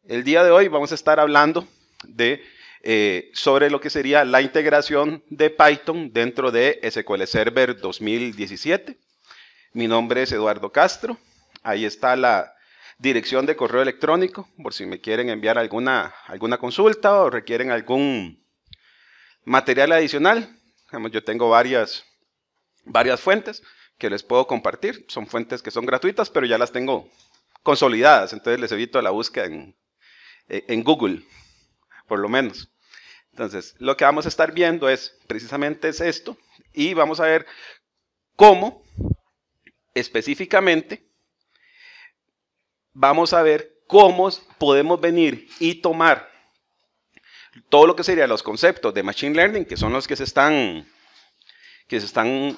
El día de hoy vamos a estar hablando sobre lo que sería la integración de Python dentro de SQL Server 2017. Mi nombre es Eduardo Castro. Ahí está la dirección de correo electrónico por si me quieren enviar alguna consulta o requieren algún material adicional. Yo tengo varias fuentes que les puedo compartir. Son fuentes que son gratuitas, pero ya las tengo consolidadas, entonces les evito la búsqueda en Google, por lo menos. Entonces, lo que vamos a estar viendo es precisamente esto, y vamos a ver cómo específicamente podemos venir y tomar todo lo que serían los conceptos de Machine Learning, que son los que se están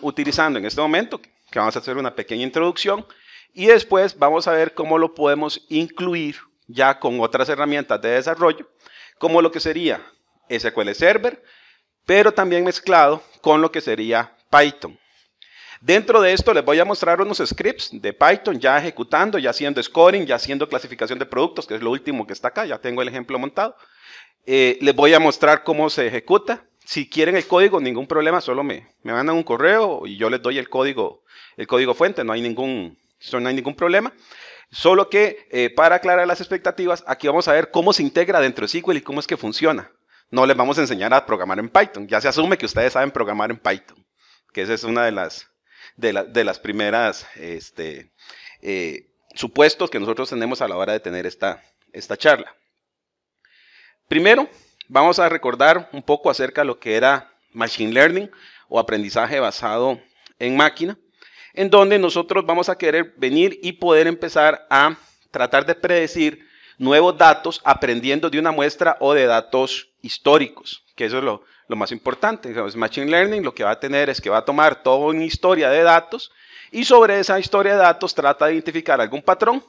utilizando en este momento, que vamos a hacer una pequeña introducción, y después vamos a ver cómo lo podemos incluir ya con otras herramientas de desarrollo, como lo que sería SQL Server, pero también mezclado con lo que sería Python. Dentro de esto les voy a mostrar unos scripts de Python ya ejecutando, ya haciendo scoring, ya haciendo clasificación de productos, que es lo último que está acá, ya tengo el ejemplo montado. Les voy a mostrar cómo se ejecuta. Si quieren el código, ningún problema, solo me mandan un correo y yo les doy el código fuente, no hay ningún problema. Solo que para aclarar las expectativas, aquí vamos a ver cómo se integra dentro de SQL y cómo es que funciona. No les vamos a enseñar a programar en Python. Ya se asume que ustedes saben programar en Python, que esa es una de las primeras supuestos que nosotros tenemos a la hora de tener esta charla. Primero, vamos a recordar un poco acerca de lo que era Machine Learning o aprendizaje basado en máquina, en donde nosotros vamos a querer venir y poder empezar a tratar de predecir nuevos datos aprendiendo de una muestra o de datos históricos, que eso es lo más importante. Entonces, Machine Learning lo que va a tener es que va a tomar toda una historia de datos y sobre esa historia de datos trata de identificar algún patrón.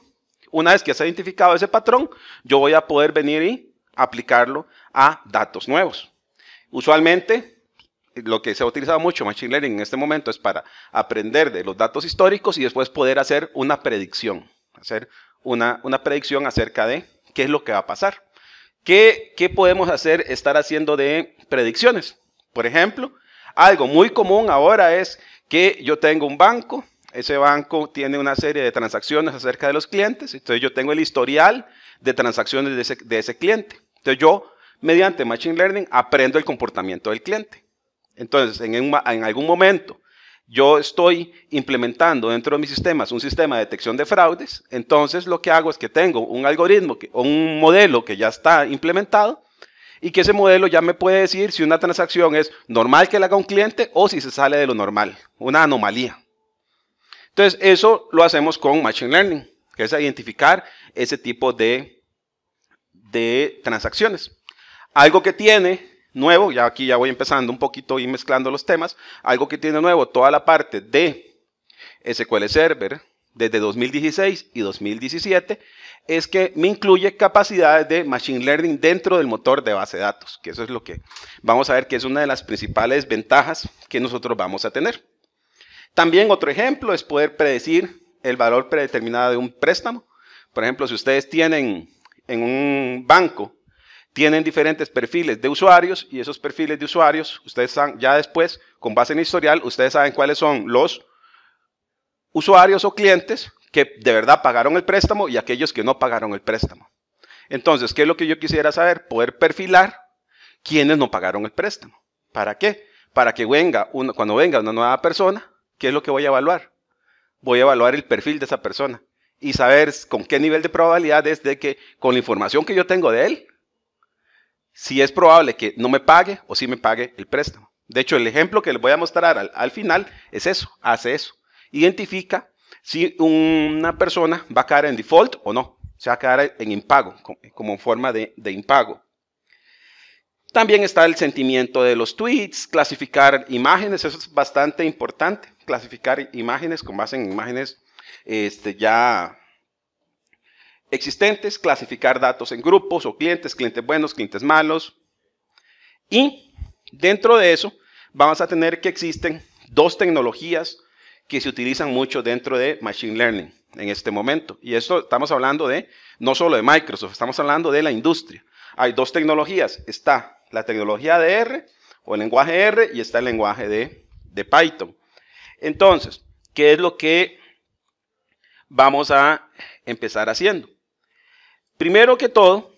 Una vez que se ha identificado ese patrón, yo voy a poder venir y aplicarlo a datos nuevos. Usualmente, lo que se ha utilizado mucho Machine Learning en este momento es para aprender de los datos históricos y después poder hacer una predicción. Hacer una predicción acerca de qué es lo que va a pasar. ¿Qué podemos estar haciendo de predicciones? Por ejemplo, algo muy común ahora es que yo tengo un banco, ese banco tiene una serie de transacciones acerca de los clientes, entonces yo tengo el historial de transacciones de ese cliente. Entonces yo, mediante Machine Learning, aprendo el comportamiento del cliente. Entonces, en algún momento, yo estoy implementando dentro de mis sistemas un sistema de detección de fraudes, entonces lo que hago es que tengo un algoritmo o un modelo que ya está implementado y que ese modelo ya me puede decir si una transacción es normal que la haga un cliente o si se sale de lo normal, una anomalía. Entonces, eso lo hacemos con Machine Learning, que es identificar ese tipo de transacciones. Algo que tiene nuevo, ya aquí ya voy empezando un poquito y mezclando los temas, algo que tiene nuevo toda la parte de SQL Server desde 2016 y 2017 es que me incluye capacidades de Machine Learning dentro del motor de base de datos, que eso es lo que vamos a ver que es una de las principales ventajas que nosotros vamos a tener. También otro ejemplo es poder predecir el valor predeterminado de un préstamo. Por ejemplo, si ustedes tienen en un banco, tienen diferentes perfiles de usuarios y esos perfiles de usuarios, ustedes saben, ya después, con base en el historial, ustedes saben cuáles son los usuarios o clientes que de verdad pagaron el préstamo y aquellos que no pagaron el préstamo. Entonces, ¿qué es lo que yo quisiera saber? Poder perfilar quiénes no pagaron el préstamo. ¿Para qué? Para que cuando venga una nueva persona, ¿qué es lo que voy a evaluar? Voy a evaluar el perfil de esa persona y saber con qué nivel de probabilidad es de que con la información que yo tengo de él, si es probable que no me pague o si me pague el préstamo. De hecho, el ejemplo que les voy a mostrar al final es eso, hace eso. Identifica si una persona va a caer en default o no, se va a quedar en impago, como forma de impago. También está el sentimiento de los tweets, clasificar imágenes, eso es bastante importante, clasificar imágenes con base en imágenes ya existentes, clasificar datos en grupos o clientes buenos, clientes malos. Y dentro de eso vamos a tener que existen dos tecnologías que se utilizan mucho dentro de Machine Learning en este momento. Y esto estamos hablando de, no solo de Microsoft, estamos hablando de la industria. Hay dos tecnologías, está la tecnología de R o el lenguaje R y está el lenguaje de Python. Entonces, ¿qué es lo que vamos a empezar haciendo? Primero que todo,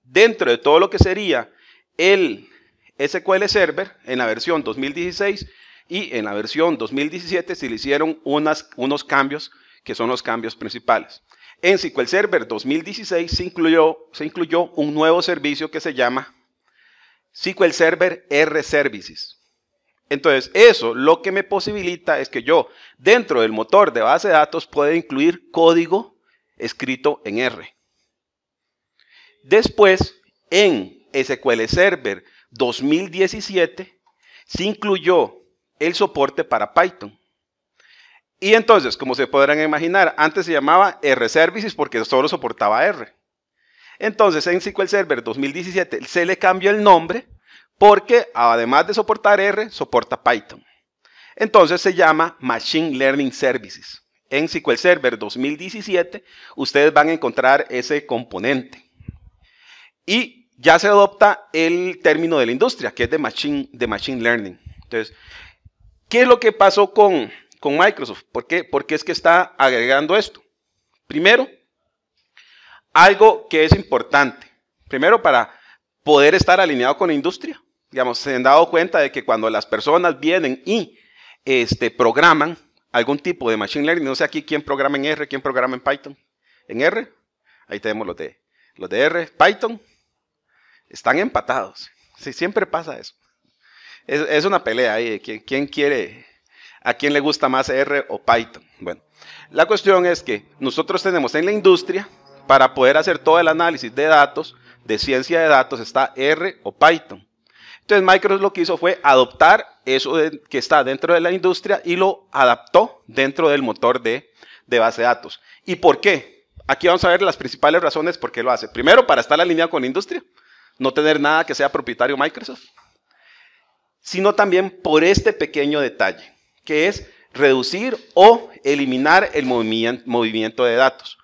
dentro de todo lo que sería el SQL Server en la versión 2016 y en la versión 2017 se le hicieron unos cambios que son los cambios principales. En SQL Server 2016 se incluyó un nuevo servicio que se llama SQL Server R Services. Entonces, eso lo que me posibilita es que yo, dentro del motor de base de datos, pueda incluir código escrito en R. Después, en SQL Server 2017, se incluyó el soporte para Python. Y entonces, como se podrán imaginar, antes se llamaba R Services porque solo soportaba R. Entonces, en SQL Server 2017 se le cambió el nombre porque, además de soportar R, soporta Python. Entonces, se llama Machine Learning Services. En SQL Server 2017, ustedes van a encontrar ese componente. Y ya se adopta el término de la industria, que es de Machine Learning. Entonces, ¿qué es lo que pasó con Microsoft? ¿Por qué es que está agregando esto? Primero, algo que es importante. Primero, para poder estar alineado con la industria. Digamos, se han dado cuenta de que cuando las personas vienen y programan algún tipo de Machine Learning, no sé aquí quién programa en R, quién programa en Python. En R, ahí tenemos los de R, Python, están empatados. Sí, siempre pasa eso. Es una pelea ahí de quién quiere, a quién le gusta más R o Python. Bueno, la cuestión es que nosotros tenemos en la industria, para poder hacer todo el análisis de datos, de ciencia de datos, está R o Python. Entonces Microsoft lo que hizo fue adoptar eso que está dentro de la industria y lo adaptó dentro del motor de base de datos. ¿Y por qué? Aquí vamos a ver las principales razones por qué lo hace. Primero, para estar alineado con la industria, no tener nada que sea propietario Microsoft, sino también por este pequeño detalle, que es reducir o eliminar el movimiento de datos.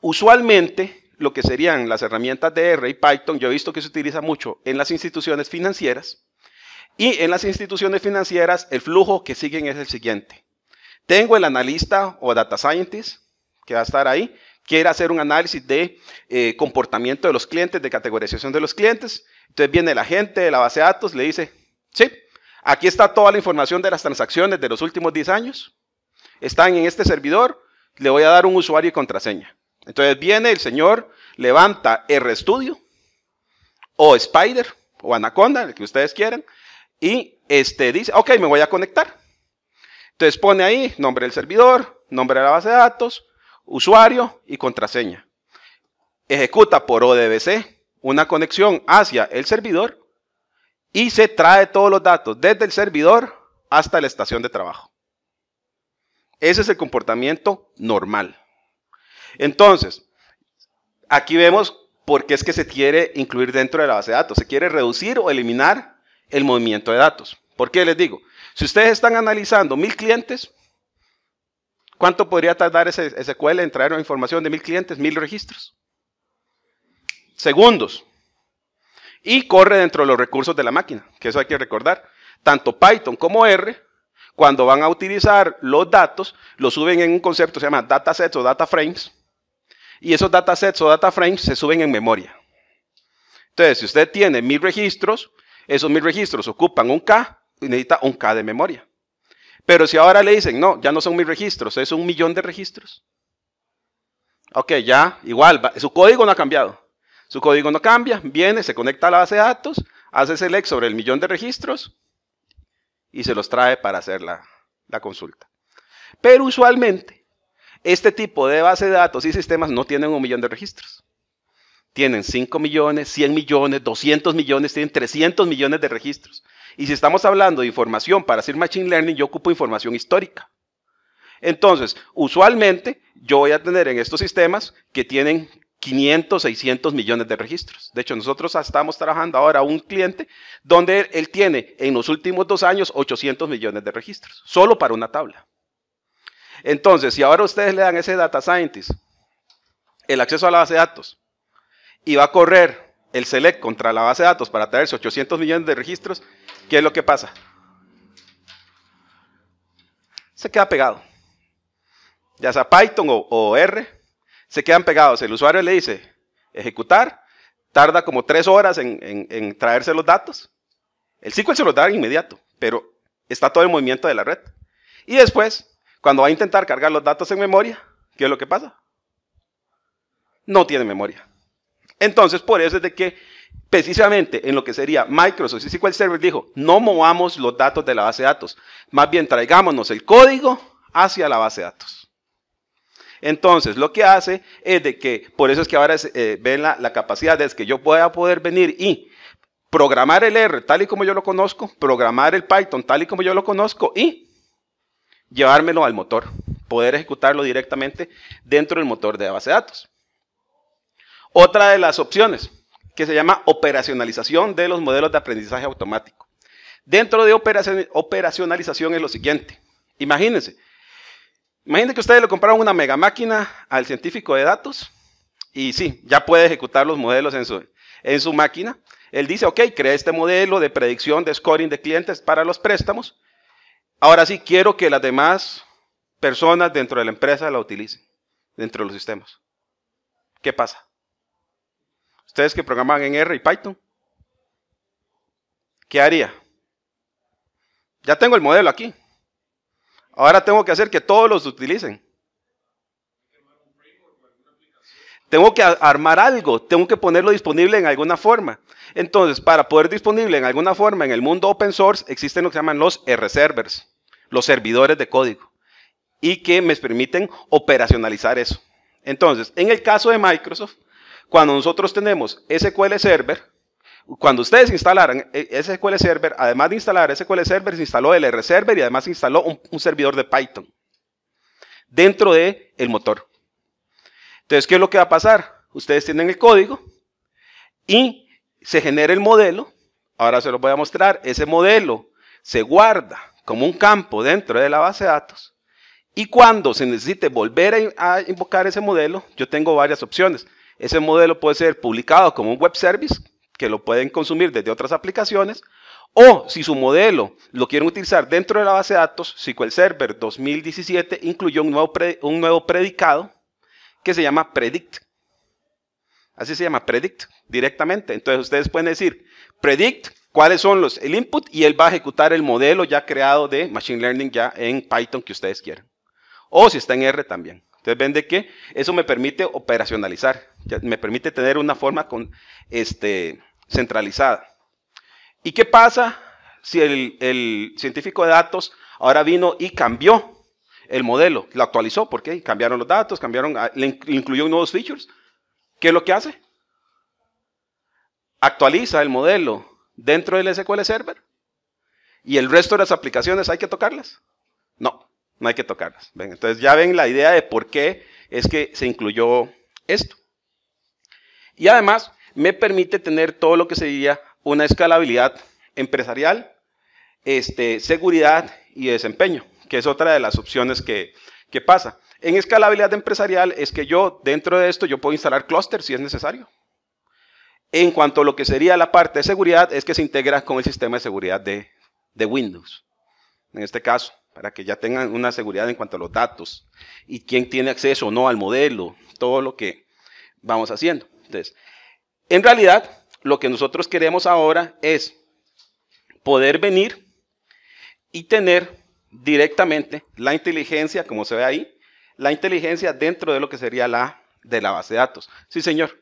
Usualmente, lo que serían las herramientas de R y Python, yo he visto que se utiliza mucho en las instituciones financieras, y en las instituciones financieras el flujo que siguen es el siguiente. Tengo el analista o data scientist, que va a estar ahí, quiere hacer un análisis de comportamiento de los clientes, de categorización de los clientes. Entonces viene la gente de la base de datos, le dice, sí, aquí está toda la información de las transacciones de los últimos 10 años, están en este servidor, le voy a dar un usuario y contraseña. Entonces viene el señor, levanta RStudio o Spider o Anaconda, el que ustedes quieran, y dice, ok, me voy a conectar. Entonces pone ahí nombre del servidor, nombre de la base de datos, usuario y contraseña. Ejecuta por ODBC una conexión hacia el servidor y se trae todos los datos desde el servidor hasta la estación de trabajo. Ese es el comportamiento normal. Entonces, aquí vemos por qué es que se quiere incluir dentro de la base de datos. Se quiere reducir o eliminar el movimiento de datos. ¿Por qué les digo? Si ustedes están analizando 1000 clientes, ¿cuánto podría tardar ese SQL en traer una información de 1000 clientes, 1000 registros? Segundos. Y corre dentro de los recursos de la máquina, que eso hay que recordar. Tanto Python como R, cuando van a utilizar los datos, los suben en un concepto que se llama datasets o data frames. Y esos datasets o data frames se suben en memoria. Entonces, si usted tiene 1000 registros, esos 1000 registros ocupan un K y necesita un K de memoria. Pero si ahora le dicen, no, ya no son 1000 registros, es 1.000.000 de registros. Ok, ya, igual, su código no ha cambiado. Su código no cambia, viene, se conecta a la base de datos, hace select sobre el 1.000.000 de registros y se los trae para hacer la consulta. Pero usualmente, este tipo de base de datos y sistemas no tienen 1.000.000 de registros. Tienen 5 millones, 100 millones, 200 millones, tienen 300 millones de registros. Y si estamos hablando de información para hacer Machine Learning, yo ocupo información histórica. Entonces, usualmente, yo voy a tener en estos sistemas que tienen 500, 600 millones de registros. De hecho, nosotros estamos trabajando ahora a un cliente donde él tiene en los últimos 2 años 800 millones de registros, solo para una tabla. Entonces, si ahora ustedes le dan a ese data scientist el acceso a la base de datos y va a correr el select contra la base de datos para traerse 800 millones de registros, ¿qué es lo que pasa? Se queda pegado. Ya sea Python o R, se quedan pegados. El usuario le dice ejecutar, tarda como 3 horas en traerse los datos. El SQL se los da inmediato, pero está todo el movimiento de la red. Y después, cuando va a intentar cargar los datos en memoria, ¿qué es lo que pasa? No tiene memoria. Entonces, por eso es de que precisamente en lo que sería Microsoft y SQL Server dijo, no movamos los datos de la base de datos, más bien traigámonos el código hacia la base de datos. Entonces, lo que hace es de que, por eso es que ahora ven la capacidad de que yo pueda poder venir y programar el R tal y como yo lo conozco, programar el Python tal y como yo lo conozco y llevármelo al motor, poder ejecutarlo directamente dentro del motor de la base de datos. Otra de las opciones, que se llama operacionalización de los modelos de aprendizaje automático. Dentro de operacionalización es lo siguiente. Imagínense que ustedes le compraron una mega máquina al científico de datos y sí, ya puede ejecutar los modelos en su máquina. Él dice, ok, creé este modelo de predicción de scoring de clientes para los préstamos. Ahora sí, quiero que las demás personas dentro de la empresa la utilicen, dentro de los sistemas. ¿Qué pasa? Ustedes que programan en R y Python, ¿qué haría? Ya tengo el modelo aquí. Ahora tengo que hacer que todos los utilicen. Tengo que armar algo, tengo que ponerlo disponible en alguna forma. Entonces, para poder disponible en alguna forma en el mundo open source, existen lo que se llaman los R-servers, los servidores de código, y que me permiten operacionalizar eso. Entonces, en el caso de Microsoft, cuando nosotros tenemos SQL Server, cuando ustedes instalaran SQL Server, además de instalar SQL Server, se instaló el R-server y además se instaló un servidor de Python dentro del motor. Entonces, ¿qué es lo que va a pasar? Ustedes tienen el código y se genera el modelo. Ahora se los voy a mostrar. Ese modelo se guarda como un campo dentro de la base de datos. Y cuando se necesite volver a invocar ese modelo, yo tengo varias opciones. Ese modelo puede ser publicado como un web service, que lo pueden consumir desde otras aplicaciones, o si su modelo lo quieren utilizar dentro de la base de datos, SQL Server 2017 incluyó un nuevo predicado que se llama predict. Así se llama, predict, directamente. Entonces ustedes pueden decir, predict, cuáles son el input, y él va a ejecutar el modelo ya creado de Machine Learning ya en Python que ustedes quieran. O si está en R también. Entonces ven de que eso me permite operacionalizar, me permite tener una forma centralizada. ¿Y qué pasa si el científico de datos ahora vino y cambió el modelo, lo actualizó? ¿Por qué? Cambiaron los datos, le incluyó nuevos features. ¿Qué es lo que hace? Actualiza el modelo dentro del SQL Server y el resto de las aplicaciones hay que tocarlas. No hay que tocarlas. ¿Ven? Entonces ya ven la idea de por qué es que se incluyó esto. Y además me permite tener todo lo que sería una escalabilidad empresarial, seguridad y desempeño, que es otra de las opciones que pasa. En escalabilidad empresarial es que yo dentro de esto yo puedo instalar clústeres si es necesario. En cuanto a lo que sería la parte de seguridad es que se integra con el sistema de seguridad de Windows. En este caso, para que ya tengan una seguridad en cuanto a los datos y quién tiene acceso o no al modelo, todo lo que vamos haciendo. Entonces, en realidad, lo que nosotros queremos ahora es poder venir y tener directamente la inteligencia, como se ve ahí, la inteligencia dentro de lo que sería de la base de datos. Sí, señor.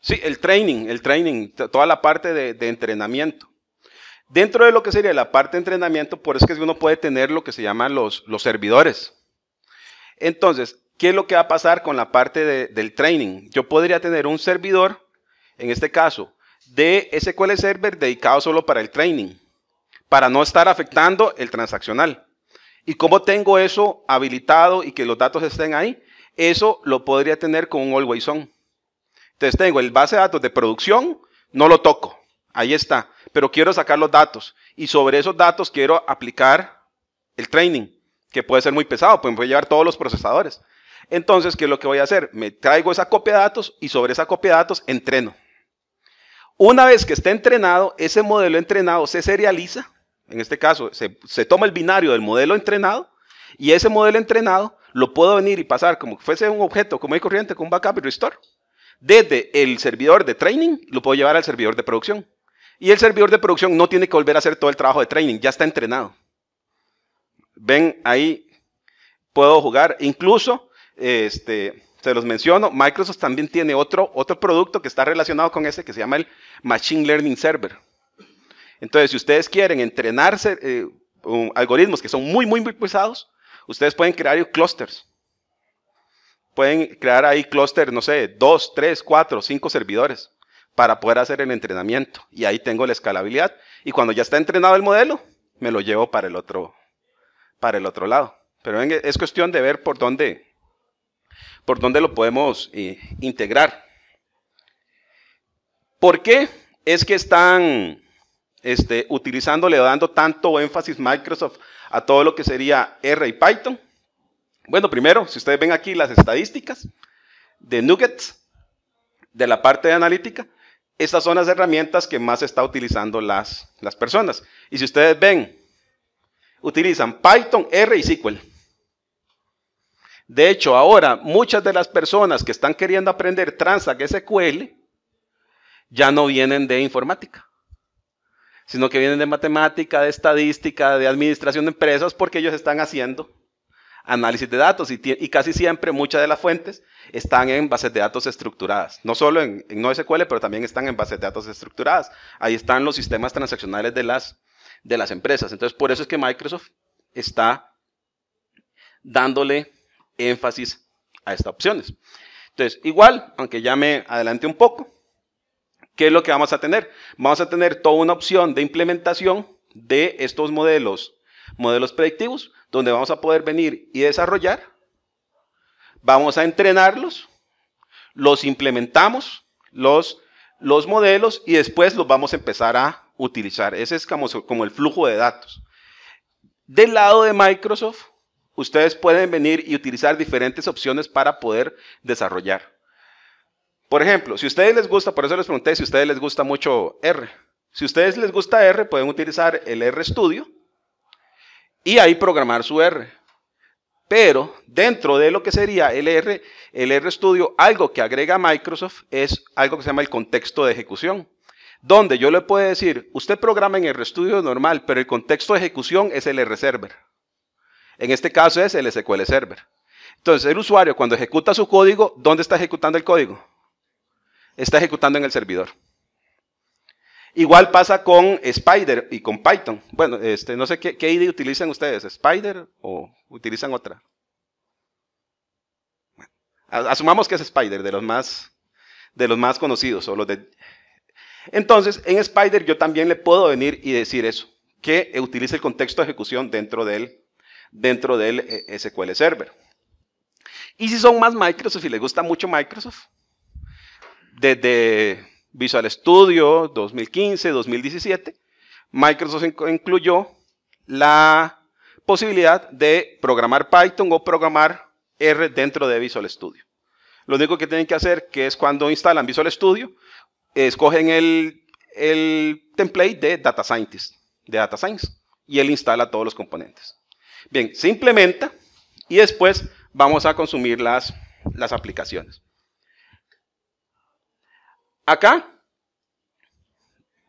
Sí, el training, toda la parte de entrenamiento. Dentro de lo que sería la parte de entrenamiento, por eso es que uno puede tener lo que se llaman los servidores. Entonces, ¿qué es lo que va a pasar con la parte del training? Yo podría tener un servidor, en este caso, de SQL Server dedicado solo para el training, para no estar afectando el transaccional. ¿Y cómo tengo eso habilitado y que los datos estén ahí? Eso lo podría tener con un always on. Entonces tengo el base de datos de producción, no lo toco, ahí está, pero quiero sacar los datos y sobre esos datos quiero aplicar el training, que puede ser muy pesado, pues me puede llevar todos los procesadores. Entonces, ¿qué es lo que voy a hacer? Me traigo esa copia de datos y sobre esa copia de datos entreno. Una vez que esté entrenado, ese modelo entrenado se serializa. En este caso, se toma el binario del modelo entrenado y ese modelo entrenado lo puedo venir y pasar como que fuese un objeto común y corriente con backup y restore. Desde el servidor de training lo puedo llevar al servidor de producción. Y el servidor de producción no tiene que volver a hacer todo el trabajo de training, ya está entrenado. Ven, ahí puedo jugar. Incluso, se los menciono, Microsoft también tiene otro producto que está relacionado con ese que se llama el Machine Learning Server. Entonces, si ustedes quieren entrenarse algoritmos que son muy pesados, ustedes pueden crear clusters. Pueden crear ahí clúster, no sé, 2, 3, 4, 5 servidores para poder hacer el entrenamiento. Y ahí tengo la escalabilidad. Y cuando ya está entrenado el modelo, me lo llevo para el otro lado. Pero ven, es cuestión de ver por dónde lo podemos integrar. ¿Por qué es que están utilizándole, dando tanto énfasis Microsoft a todo lo que sería R y Python? Bueno, primero, si ustedes ven aquí las estadísticas de Nuggets, de la parte de analítica, estas son las herramientas que más está utilizando las personas. Y si ustedes ven, utilizan Python, R y SQL. De hecho, ahora muchas de las personas que están queriendo aprender Transact SQL ya no vienen de informática, sino que vienen de matemática, de estadística, de administración de empresas, porque ellos están haciendo análisis de datos y casi siempre muchas de las fuentes están en bases de datos estructuradas. No solo en NoSQL, pero también están en bases de datos estructuradas. Ahí están los sistemas transaccionales de las empresas. Entonces, por eso es que Microsoft está dándole énfasis a estas opciones. Entonces, igual, aunque ya me adelanté un poco, ¿qué es lo que vamos a tener? Vamos a tener toda una opción de implementación de estos modelos predictivos, donde vamos a poder venir y desarrollar. Vamos a entrenarlos, los implementamos, los modelos, y después los vamos a empezar a utilizar. Ese es como el flujo de datos. Del lado de Microsoft, ustedes pueden venir y utilizar diferentes opciones para poder desarrollar. Por ejemplo, si a ustedes les gusta, por eso les pregunté si a ustedes les gusta mucho R. Si a ustedes les gusta R, pueden utilizar el RStudio y ahí programar su R. Pero dentro de lo que sería el RStudio, algo que agrega Microsoft es algo que se llama el contexto de ejecución, donde yo le puedo decir, usted programa en RStudio normal, pero el contexto de ejecución es el RServer. En este caso es el SQL Server. Entonces, el usuario cuando ejecuta su código, ¿dónde está ejecutando el código? Está ejecutando en el servidor. Igual pasa con Spider y con Python. Bueno, no sé qué IDE utilizan ustedes, Spider o utilizan otra. Bueno, asumamos que es Spider, de los más conocidos. Entonces, en Spider yo también le puedo venir y decir eso, que utilice el contexto de ejecución dentro del SQL Server. Y si son más Microsoft y les gusta mucho Microsoft, desde Visual Studio 2015, 2017, Microsoft incluyó la posibilidad de programar Python o programar R dentro de Visual Studio. Lo único que tienen que hacer que es cuando instalan Visual Studio, escogen el template de Data Scientist, de Data Science, y él instala todos los componentes. Bien, se implementa y después vamos a consumir las aplicaciones. Acá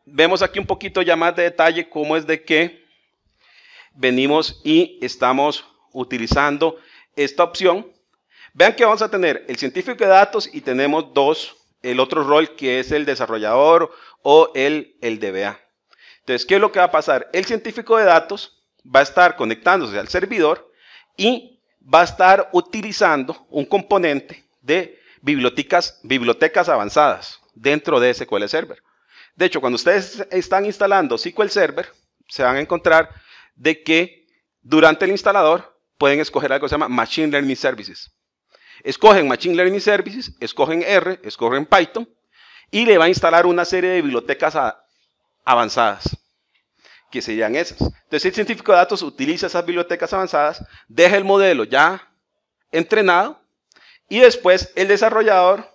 vemos aquí un poquito ya más de detalle cómo es de que venimos y estamos utilizando esta opción. Vean que vamos a tener el científico de datos y tenemos el otro rol que es el desarrollador o el DBA. Entonces, ¿qué es lo que va a pasar? El científico de datos va a estar conectándose al servidor y va a estar utilizando un componente de bibliotecas avanzadas dentro de SQL Server. De hecho, cuando ustedes están instalando SQL Server, se van a encontrar de que durante el instalador pueden escoger algo que se llama Machine Learning Services. Escogen Machine Learning Services, escogen R, escogen Python y le va a instalar una serie de bibliotecas avanzadas, que serían esas. Entonces el científico de datos utiliza esas bibliotecas avanzadas, deja el modelo ya entrenado y después el desarrollador,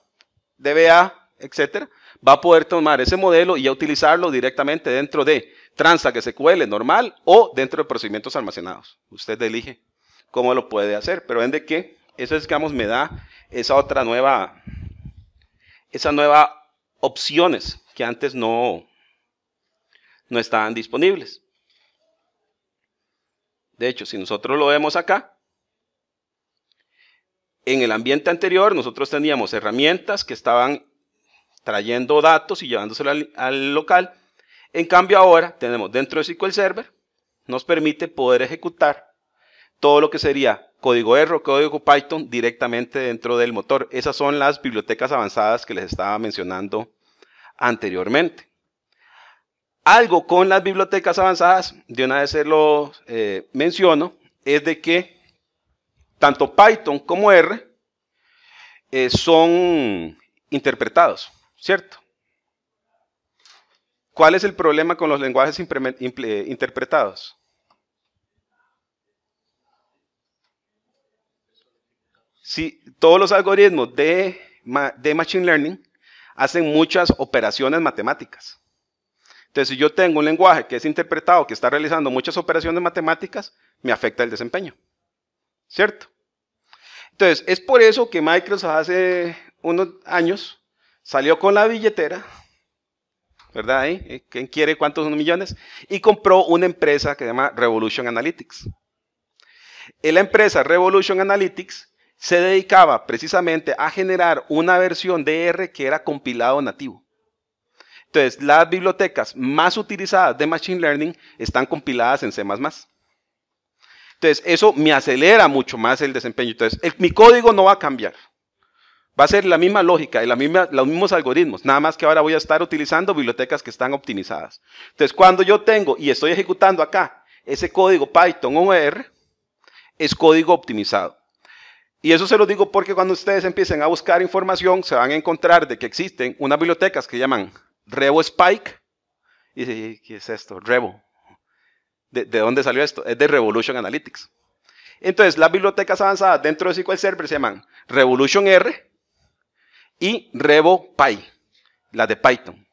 DBA, etcétera, va a poder tomar ese modelo y a utilizarlo directamente dentro de Transact SQL normal o dentro de procedimientos almacenados. Usted elige cómo lo puede hacer, pero ven de que eso es, digamos, me da esa nueva opciones que antes no estaban disponibles. De hecho, si nosotros lo vemos acá, en el ambiente anterior nosotros teníamos herramientas que estaban trayendo datos y llevándoselo al local. En cambio ahora tenemos dentro de SQL Server, nos permite poder ejecutar todo lo que sería código R o código Python directamente dentro del motor. Esas son las bibliotecas avanzadas que les estaba mencionando anteriormente. Algo con las bibliotecas avanzadas, de una vez se lo menciono, es de que tanto Python como R son interpretados, ¿cierto? ¿Cuál es el problema con los lenguajes interpretados? Sí, todos los algoritmos de Machine Learning hacen muchas operaciones matemáticas. Entonces, si yo tengo un lenguaje que es interpretado, que está realizando muchas operaciones matemáticas, me afecta el desempeño, ¿cierto? Entonces, es por eso que Microsoft hace unos años salió con la billetera, ¿verdad? ¿Quién quiere cuántos millones? Y compró una empresa que se llama Revolution Analytics. La empresa Revolution Analytics se dedicaba precisamente a generar una versión de R que era compilado nativo. Entonces, las bibliotecas más utilizadas de Machine Learning están compiladas en C++. Entonces, eso me acelera mucho más el desempeño. Entonces, mi código no va a cambiar. Va a ser la misma lógica y los mismos algoritmos, nada más que ahora voy a estar utilizando bibliotecas que están optimizadas. Entonces, cuando yo tengo y estoy ejecutando acá ese código Python o R, es código optimizado. Y eso se lo digo porque cuando ustedes empiecen a buscar información, se van a encontrar de que existen unas bibliotecas que llaman RevoSpike. Y dice, ¿qué es esto? Revo. ¿De dónde salió esto? Es de Revolution Analytics. Entonces, las bibliotecas avanzadas dentro de SQL Server se llaman Revolution R y RevoPy, las de Python.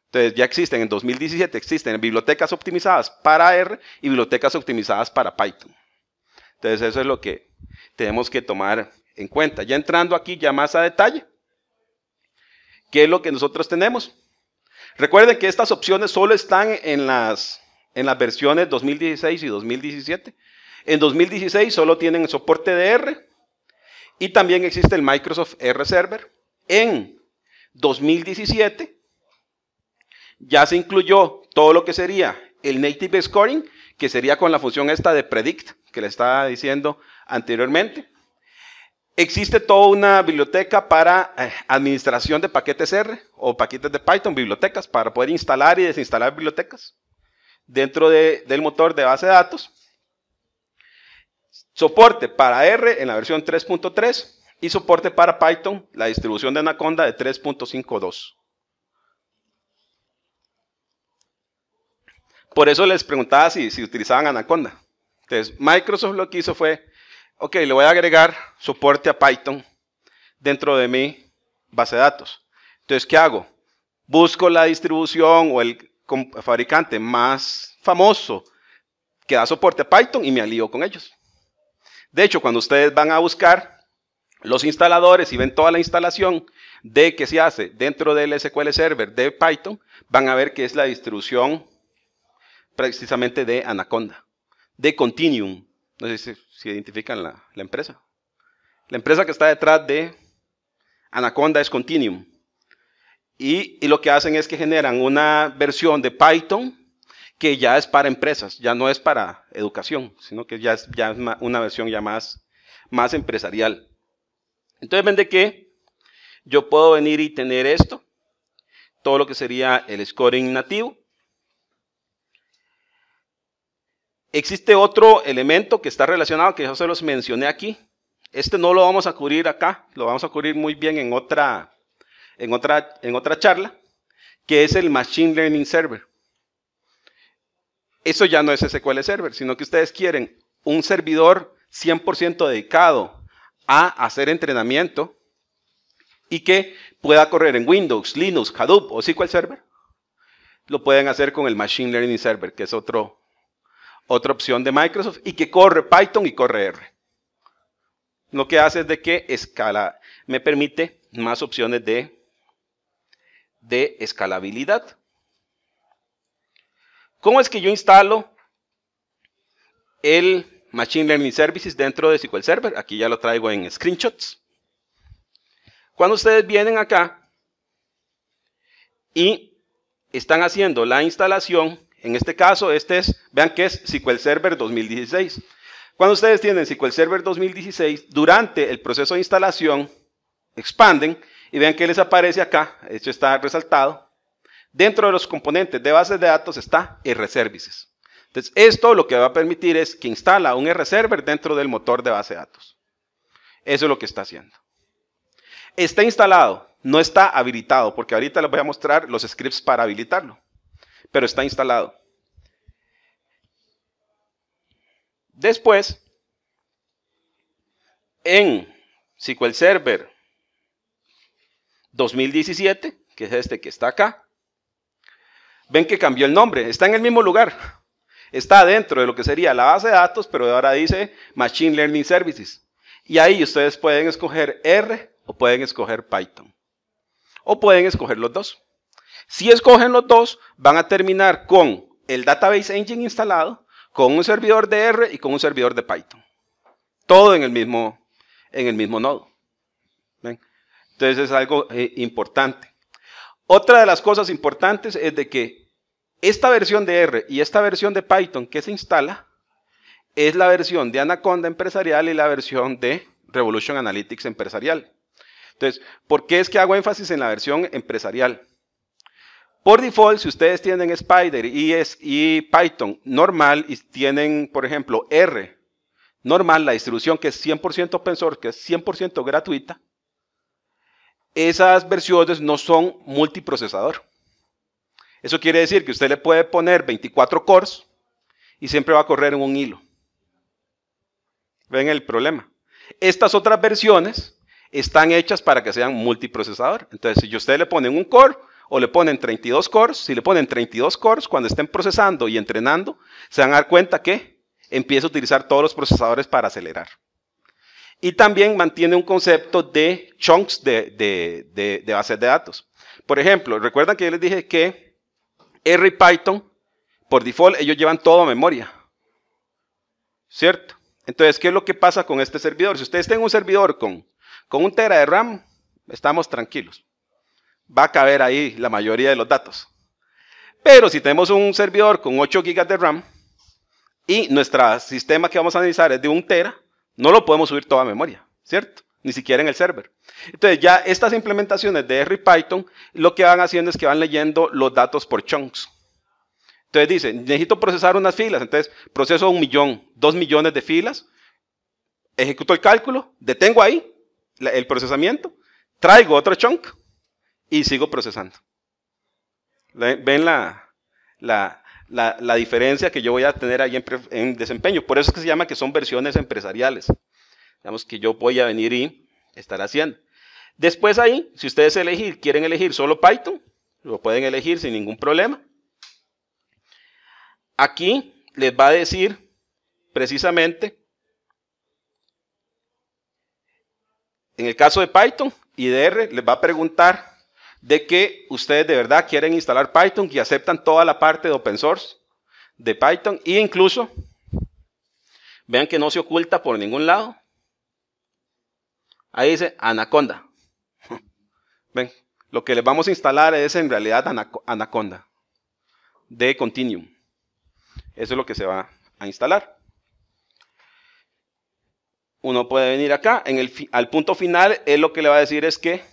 Entonces, ya existen, en 2017 existen bibliotecas optimizadas para R y bibliotecas optimizadas para Python. Entonces, eso es lo que tenemos que tomar en cuenta. Ya entrando aquí ya más a detalle, ¿qué es lo que nosotros tenemos? Recuerden que estas opciones solo están en las versiones 2016 y 2017. En 2016 solo tienen soporte de R y también existe el Microsoft R Server. En 2017 ya se incluyó todo lo que sería el Native Scoring, que sería con la función esta de Predict, que le estaba diciendo anteriormente. Existe toda una biblioteca para administración de paquetes R o paquetes de Python, bibliotecas, para poder instalar y desinstalar bibliotecas dentro del motor de base de datos. Soporte para R en la versión 3.3 y soporte para Python, la distribución de Anaconda de 3.52. Por eso les preguntaba si utilizaban Anaconda. Entonces, Microsoft lo que hizo fue, ok, le voy a agregar soporte a Python dentro de mi base de datos. Entonces, ¿qué hago? Busco la distribución o el fabricante más famoso que da soporte a Python y me alío con ellos. De hecho, cuando ustedes van a buscar los instaladores y ven toda la instalación de que se hace dentro del SQL Server de Python, van a ver que es la distribución precisamente de Anaconda, de Continuum. No sé si identifican la empresa. La empresa que está detrás de Anaconda es Continuum. Y lo que hacen es que generan una versión de Python que ya es para empresas, ya no es para educación, sino que ya es una versión ya más empresarial. Entonces, ven de que yo puedo venir y tener esto. todo lo que sería el scoring nativo. Existe otro elemento que está relacionado, que yo se los mencioné aquí. Este no lo vamos a cubrir acá, lo vamos a cubrir muy bien en otra charla, que es el Machine Learning Server. Eso ya no es SQL Server, sino que ustedes quieren un servidor 100% dedicado a hacer entrenamiento y que pueda correr en Windows, Linux, Hadoop o SQL Server. Lo pueden hacer con el Machine Learning Server, que es otra opción de Microsoft y que corre Python y corre R. Lo que hace es de que me permite más opciones de escalabilidad. ¿Cómo es que yo instalo el Machine Learning Services dentro de SQL Server? Aquí ya lo traigo en screenshots. Cuando ustedes vienen acá y están haciendo la instalación, en este caso, vean que es SQL Server 2016. Cuando ustedes tienen SQL Server 2016, durante el proceso de instalación, expanden y vean que les aparece acá, esto está resaltado, dentro de los componentes de bases de datos está RServices. Entonces, esto lo que va a permitir es que instala un RServer dentro del motor de base de datos. Eso es lo que está haciendo. Está instalado, no está habilitado, porque ahorita les voy a mostrar los scripts para habilitarlo, pero está instalado. Después, en SQL Server 2017, que es este que está acá, ven que cambió el nombre, está en el mismo lugar. Está dentro de lo que sería la base de datos, pero ahora dice Machine Learning Services. Y ahí ustedes pueden escoger R o pueden escoger Python. O pueden escoger los dos. Si escogen los dos, van a terminar con el Database Engine instalado, con un servidor de R y con un servidor de Python. Todo en el mismo nodo. ¿Ven? Entonces es algo importante. Otra de las cosas importantes es de que esta versión de R y esta versión de Python que se instala es la versión de Anaconda empresarial y la versión de Revolution Analytics empresarial. Entonces, ¿por qué es que hago énfasis en la versión empresarial? Por default, si ustedes tienen Spider y Python normal y tienen, por ejemplo, R normal, la distribución que es 100% open source, que es 100% gratuita, esas versiones no son multiprocesador. Eso quiere decir que usted le puede poner 24 cores y siempre va a correr en un hilo. ¿Ven el problema? Estas otras versiones están hechas para que sean multiprocesador. Entonces, si usted le ponen un core o le ponen 32 cores, si le ponen 32 cores, cuando estén procesando y entrenando, se van a dar cuenta que empieza a utilizar todos los procesadores para acelerar. Y también mantiene un concepto de chunks de bases de datos. Por ejemplo, recuerdan que yo les dije que R y Python, por default, ellos llevan todo a memoria. ¿Cierto? Entonces, ¿qué es lo que pasa con este servidor? Si ustedes tienen un servidor con 1 tera de RAM, estamos tranquilos. Va a caber ahí la mayoría de los datos. Pero si tenemos un servidor con 8 GB de RAM y nuestro sistema que vamos a analizar es de 1 tera, no lo podemos subir todo a memoria, ¿cierto? Ni siquiera en el server. Entonces ya estas implementaciones de R y Python lo que van haciendo es que van leyendo los datos por chunks. Entonces dice, necesito procesar unas filas, entonces proceso 1 millón, 2 millones de filas, ejecuto el cálculo, detengo ahí el procesamiento, traigo otro chunk y sigo procesando. ¿Ven la diferencia que yo voy a tener ahí en desempeño? Por eso es que se llama que son versiones empresariales. Digamos que yo voy a venir y estar haciendo. Después ahí, si ustedes quieren elegir solo Python, lo pueden elegir sin ningún problema. Aquí les va a decir precisamente, en el caso de Python y de R, les va a preguntar de que ustedes de verdad quieren instalar Python y aceptan toda la parte de open source de Python e incluso, vean que no se oculta por ningún lado. Ahí dice Anaconda. Ven, lo que les vamos a instalar es en realidad Anaconda de Continuum. Eso es lo que se va a instalar. Uno puede venir acá, al punto final, él lo que le va a decir es que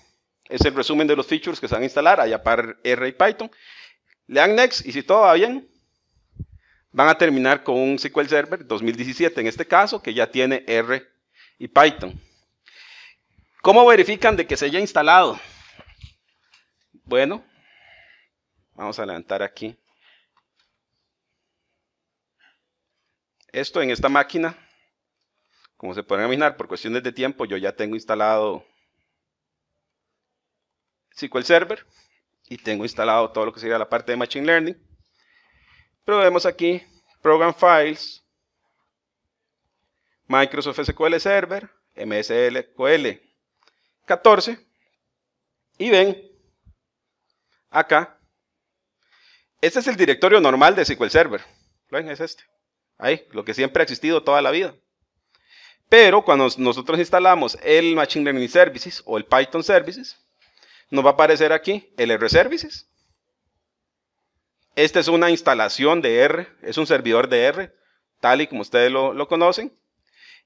Es el resumen de los features que se van a instalar, allá para R y Python. Le dan Next y si todo va bien, van a terminar con un SQL Server 2017, en este caso, que ya tiene R y Python. ¿Cómo verifican de que se haya instalado? Bueno, vamos a levantar aquí. Esto en esta máquina, como se pueden imaginar, por cuestiones de tiempo, yo ya tengo instalado SQL Server y tengo instalado todo lo que sería la parte de Machine Learning. Pero vemos aquí Program Files, Microsoft SQL Server, MSSQL 14 y ven acá, este es el directorio normal de SQL Server. ¿Ven? Es este. Ahí, lo que siempre ha existido toda la vida. Pero cuando nosotros instalamos el Machine Learning Services o el Python Services, nos va a aparecer aquí el R Services. Esta es una instalación de R, es un servidor de R, tal y como ustedes lo conocen.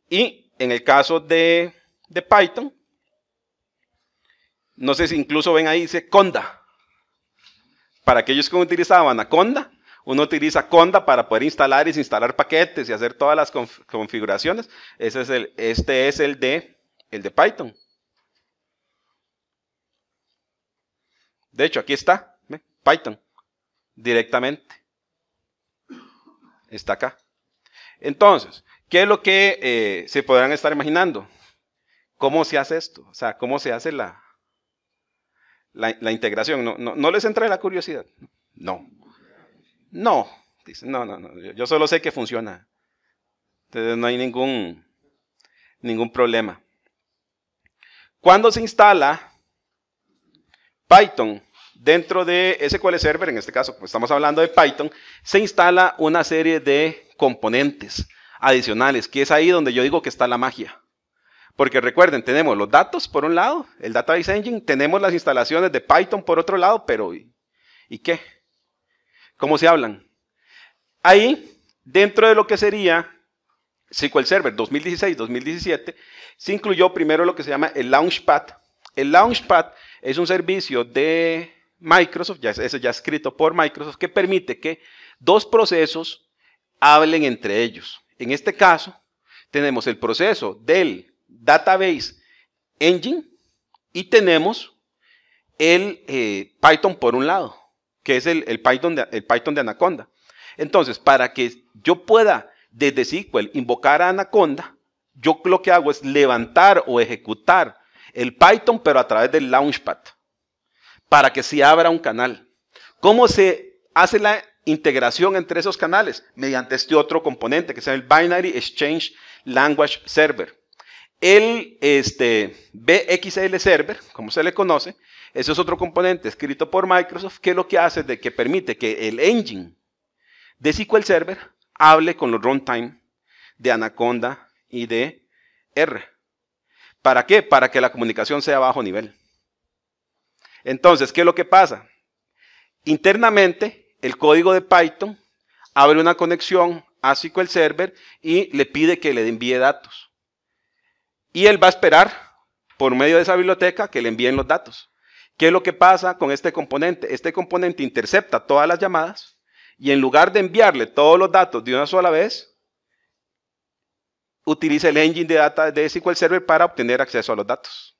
Y en el caso de Python, no sé si incluso ven ahí, dice Conda. Para aquellos que utilizaban Anaconda, uno utiliza Conda para poder instalar y desinstalar paquetes y hacer todas las configuraciones. Este es el de Python. De hecho, aquí está, ¿ve? Python, directamente. Está acá. Entonces, ¿qué es lo que se podrán estar imaginando? ¿Cómo se hace esto? O sea, ¿cómo se hace la integración? ¿No les entra la curiosidad? No. No. Dicen, no. Yo solo sé que funciona. Entonces no hay ningún problema. Cuando se instala Python dentro de SQL Server, en este caso pues estamos hablando de Python, se instala una serie de componentes adicionales, que es ahí donde yo digo que está la magia. Porque recuerden, tenemos los datos por un lado, el Database Engine, tenemos las instalaciones de Python por otro lado, pero ¿y qué? ¿Cómo se hablan? Ahí, dentro de lo que sería SQL Server 2016-2017, se incluyó primero lo que se llama el Launchpad. El Launchpad es un servicio de Microsoft, eso ya escrito por Microsoft, que permite que dos procesos hablen entre ellos. En este caso, tenemos el proceso del Database Engine y tenemos el Python por un lado, que es el Python de Anaconda. Entonces, para que yo pueda desde SQL invocar a Anaconda, yo lo que hago es levantar o ejecutar el Python, pero a través del Launchpad, para que se abra un canal. ¿Cómo se hace la integración entre esos canales? Mediante este otro componente que se llama el Binary Exchange Language Server. El BXL Server, como se le conoce, ese es otro componente escrito por Microsoft, que lo que hace es de que permite que el engine de SQL Server hable con los runtime de Anaconda y de R. ¿Para qué? Para que la comunicación sea a bajo nivel. Entonces, ¿qué es lo que pasa? Internamente, el código de Python abre una conexión a SQL Server y le pide que le envíe datos. Y él va a esperar, por medio de esa biblioteca, que le envíen los datos. ¿Qué es lo que pasa con este componente? Este componente intercepta todas las llamadas y en lugar de enviarle todos los datos de una sola vez, utiliza el engine de data de SQL Server para obtener acceso a los datos.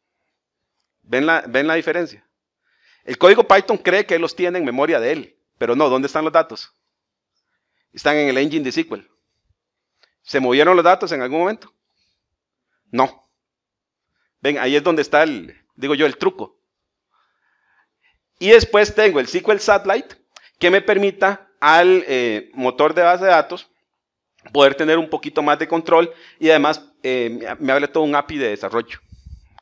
¿Ven la diferencia? El código Python cree que él los tiene en memoria de él, pero no, ¿dónde están los datos? Están en el engine de SQL. ¿Se movieron los datos en algún momento? No. Ven, ahí es donde está el truco. Y después tengo el SQL Satellite, que me permita al motor de base de datos poder tener un poquito más de control y además me hable todo un API de desarrollo.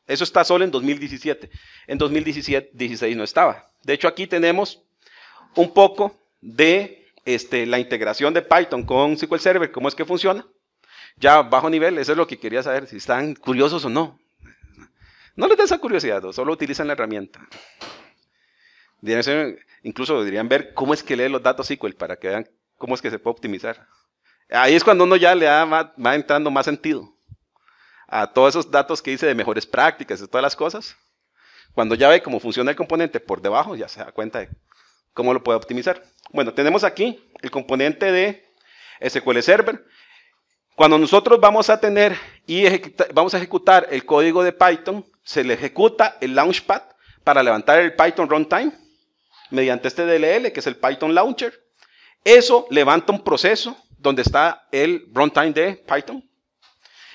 Eso está solo en 2017. En 2016 no estaba. De hecho, aquí tenemos un poco de la integración de Python con SQL Server, cómo es que funciona. Ya bajo nivel, eso es lo que quería saber, si están curiosos o no. No les da esa curiosidad, solo utilizan la herramienta. Incluso deberían ver cómo es que lee los datos SQL para que vean cómo es que se puede optimizar. Ahí es cuando uno ya le va entrando más sentido a todos esos datos que dice de mejores prácticas y todas las cosas. Cuando ya ve cómo funciona el componente por debajo, ya se da cuenta de cómo lo puede optimizar. Bueno, tenemos aquí el componente de SQL Server. Cuando nosotros vamos a tener y vamos a ejecutar el código de Python, se le ejecuta el Launchpad para levantar el Python Runtime mediante este DLL, que es el Python Launcher. Eso levanta un proceso donde está el runtime de Python.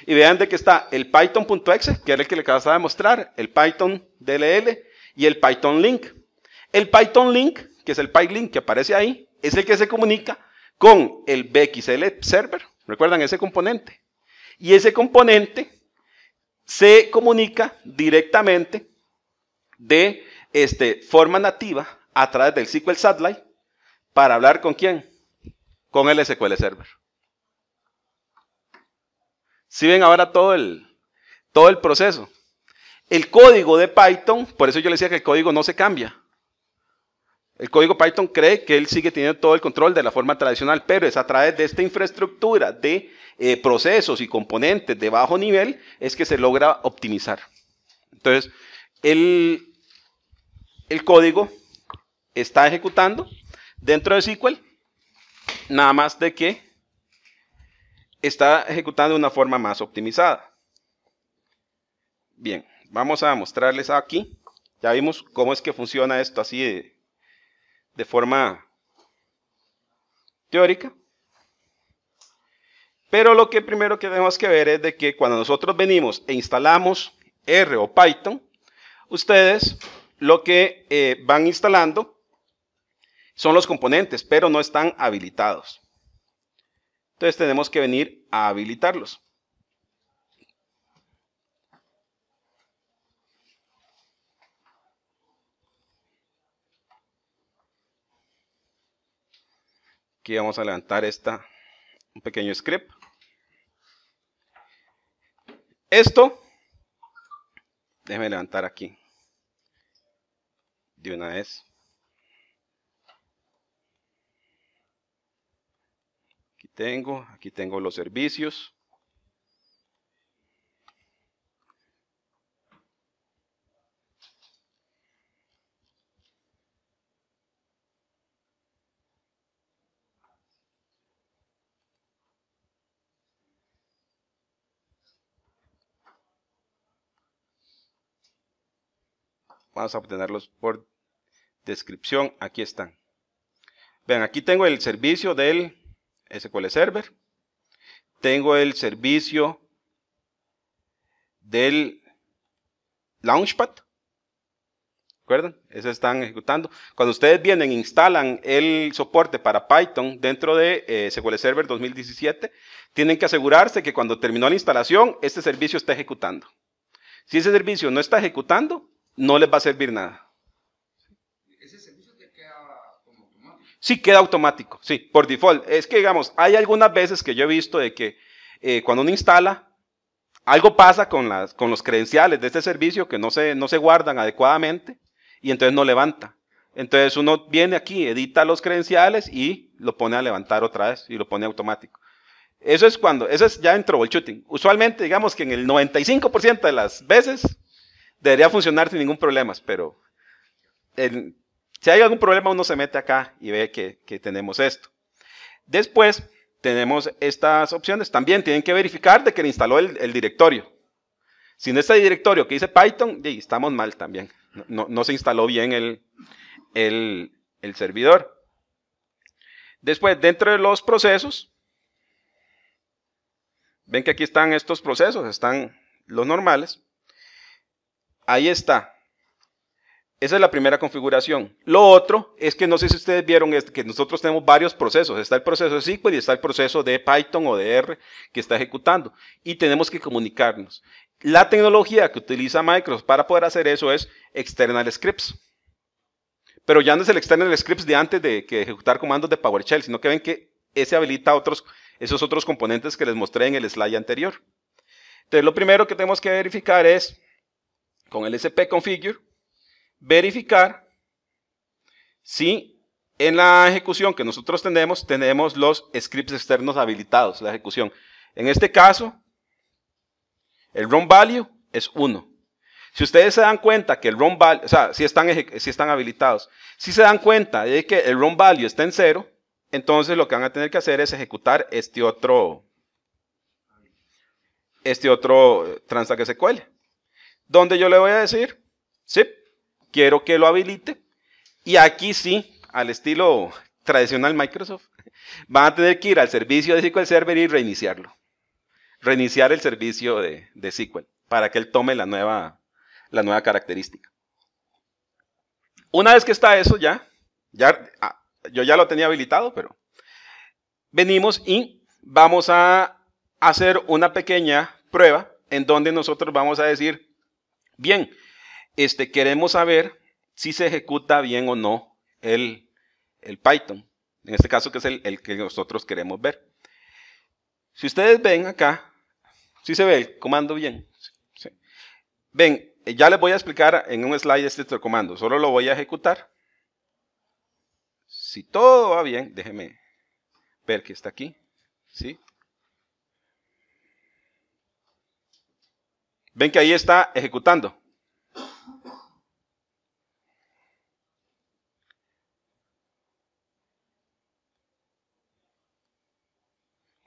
Y vean de que está el Python.exe, que era el que le acababa de mostrar, el Python DLL y el Python Link. El Python Link, que es el PyLink que aparece ahí, es el que se comunica con el BXL Server. ¿Recuerdan ese componente? Y ese componente se comunica directamente de forma nativa a través del SQL Satellite para hablar ¿con quién? Con el SQL Server. ¿Sí ven ahora todo el proceso? El código de Python, por eso yo les decía que el código no se cambia. El código Python cree que él sigue teniendo todo el control de la forma tradicional, pero es a través de esta infraestructura de procesos y componentes de bajo nivel es que se logra optimizar. Entonces, el código está ejecutando dentro de SQL, nada más de que está ejecutando de una forma más optimizada. Bien, vamos a mostrarles aquí. Ya vimos cómo es que funciona esto así de forma teórica. Pero lo que primero que tenemos que ver es de que cuando nosotros venimos e instalamos R o Python, ustedes lo que van instalando son los componentes, pero no están habilitados. Entonces tenemos que venir a habilitarlos. Aquí vamos a levantar un pequeño script. Esto, déjenme levantar aquí de una vez. Aquí tengo los servicios. Vamos a obtenerlos por descripción. Aquí están. Vean, aquí tengo el servicio del SQL Server. Tengo el servicio del Launchpad. ¿Recuerdan? Eso están ejecutando. Cuando ustedes vienen e instalan el soporte para Python dentro de SQL Server 2017, tienen que asegurarse que cuando terminó la instalación, este servicio está ejecutando. Si ese servicio no está ejecutando, no les va a servir nada. ¿Ese servicio te queda como automático? Sí, queda automático, sí, por default. Es que, digamos, hay algunas veces que yo he visto de que cuando uno instala, algo pasa con los credenciales de este servicio que no se guardan adecuadamente y entonces no levanta. Entonces uno viene aquí, edita los credenciales y lo pone a levantar otra vez y lo pone automático. Eso es ya en troubleshooting. Usualmente, digamos que en el 95% de las veces debería funcionar sin ningún problema, pero si hay algún problema uno se mete acá y ve que tenemos esto. Después tenemos estas opciones. También tienen que verificar de que le instaló el directorio. Si no está el directorio que dice Python, estamos mal también. No se instaló bien el servidor. Después, dentro de los procesos, ven que aquí están estos procesos, están los normales. Ahí está. Esa es la primera configuración. Lo otro es que no sé si ustedes vieron que nosotros tenemos varios procesos. Está el proceso de SQL y está el proceso de Python o de R que está ejecutando. Y tenemos que comunicarnos. La tecnología que utiliza Microsoft para poder hacer eso es External Scripts. Pero ya no es el External Scripts de antes de ejecutar comandos de PowerShell, sino que ven que ese habilita esos otros componentes que les mostré en el slide anterior. Entonces lo primero que tenemos que verificar es con el spconfigure verificar si en la ejecución que nosotros tenemos los scripts externos habilitados, la ejecución. En este caso, el run value es 1. Si ustedes se dan cuenta que el run value, o sea, si están habilitados, si se dan cuenta de que el run value está en 0, entonces lo que van a tener que hacer es ejecutar este otro transact SQL, donde yo le voy a decir, sí, quiero que lo habilite, y aquí sí, al estilo tradicional Microsoft, van a tener que ir al servicio de SQL Server y reiniciarlo. Reiniciar el servicio de SQL para que él tome la nueva característica. Una vez que está eso yo ya lo tenía habilitado, pero venimos y vamos a hacer una pequeña prueba en donde nosotros vamos a decir, bien, queremos saber si se ejecuta bien o no el Python. En este caso que es el que nosotros queremos ver. Si ustedes ven acá, ¿sí se ve el comando bien? Sí. Ven, ya les voy a explicar en un slide este comando. Solo lo voy a ejecutar. Si todo va bien, déjeme ver que está aquí. ¿Sí? Ven que ahí está ejecutando.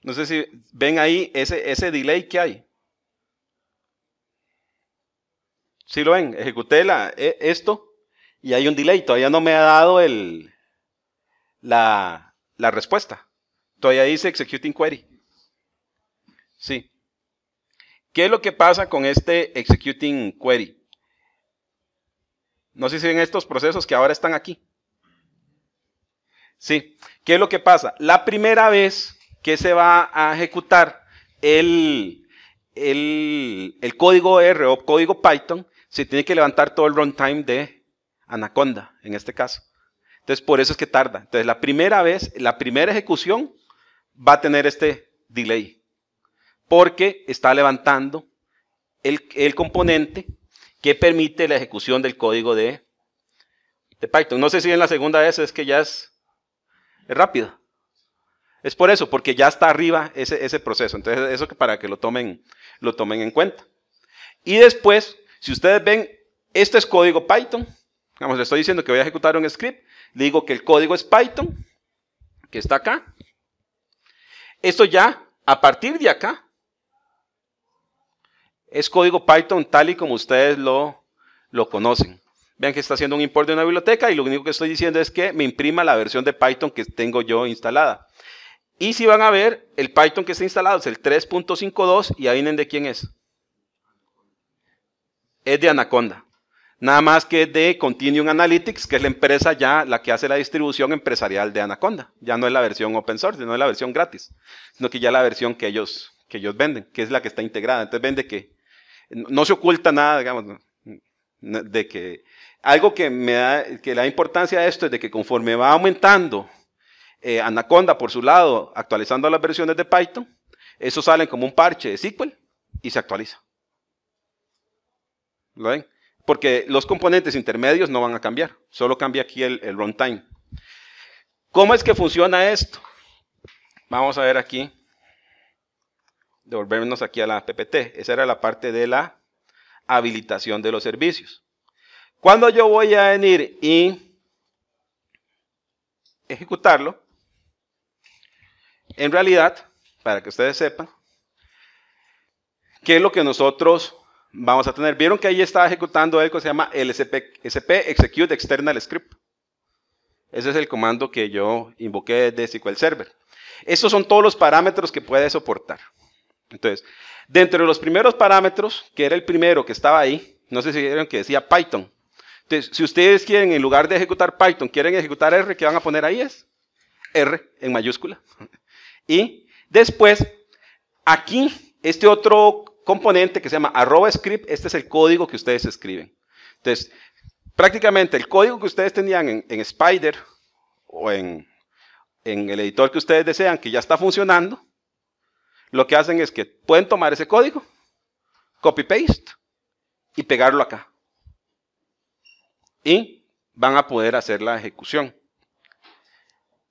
No sé si ven ahí ese delay que hay. Si lo ven, ejecuté esto y hay un delay. Todavía no me ha dado la respuesta. Todavía dice executing query. Sí. ¿Qué es lo que pasa con este executing query? No sé si ven estos procesos que ahora están aquí. Sí. ¿Qué es lo que pasa? La primera vez que se va a ejecutar el código R o código Python, se tiene que levantar todo el runtime de Anaconda, en este caso. Entonces, por eso es que tarda. Entonces, la primera vez, la primera ejecución va a tener este delay, porque está levantando el componente que permite la ejecución del código de Python. No sé si en la segunda vez es que ya es rápido. Es por eso, porque ya está arriba ese proceso. Entonces, eso para que lo tomen en cuenta. Y después, si ustedes ven, este es código Python. Vamos, le estoy diciendo que voy a ejecutar un script. Le digo que el código es Python, que está acá. Esto ya, a partir de acá, es código Python tal y como ustedes lo conocen. Vean que está haciendo un import de una biblioteca y lo único que estoy diciendo es que me imprima la versión de Python que tengo yo instalada. Y si van a ver, el Python que está instalado es el 3.52 y adivinen de quién es. Es de Anaconda. Nada más que es de Continuum Analytics, que es la empresa ya la que hace la distribución empresarial de Anaconda. Ya no es la versión open source, no es la versión gratis, sino que ya es la versión que ellos venden, que es la que está integrada. Entonces vende que no se oculta nada, digamos, de que algo que le da importancia a esto es de que conforme va aumentando Anaconda por su lado, actualizando las versiones de Python, eso sale como un parche de SQL y se actualiza. ¿Lo ven? Porque los componentes intermedios no van a cambiar, solo cambia aquí el runtime. ¿Cómo es que funciona esto? Vamos a ver aquí, devolvernos aquí a la PPT. Esa era la parte de la habilitación de los servicios. Cuando yo voy a venir y ejecutarlo, en realidad, para que ustedes sepan, ¿qué es lo que nosotros vamos a tener? Vieron que ahí está ejecutando algo que se llama lsp execute external script. Ese es el comando que yo invoqué desde SQL Server. Estos son todos los parámetros que puede soportar. Entonces, dentro de los primeros parámetros, que era el primero que estaba ahí, no sé si vieron que decía Python. Entonces, si ustedes quieren, en lugar de ejecutar Python, quieren ejecutar R, ¿qué van a poner ahí? Es R en mayúscula. Y después, aquí, este otro componente que se llama @script, este es el código que ustedes escriben. Entonces, prácticamente el código que ustedes tenían en Spider o en el editor que ustedes desean, que ya está funcionando, lo que hacen es que pueden tomar ese código, copy-paste y pegarlo acá. Y van a poder hacer la ejecución.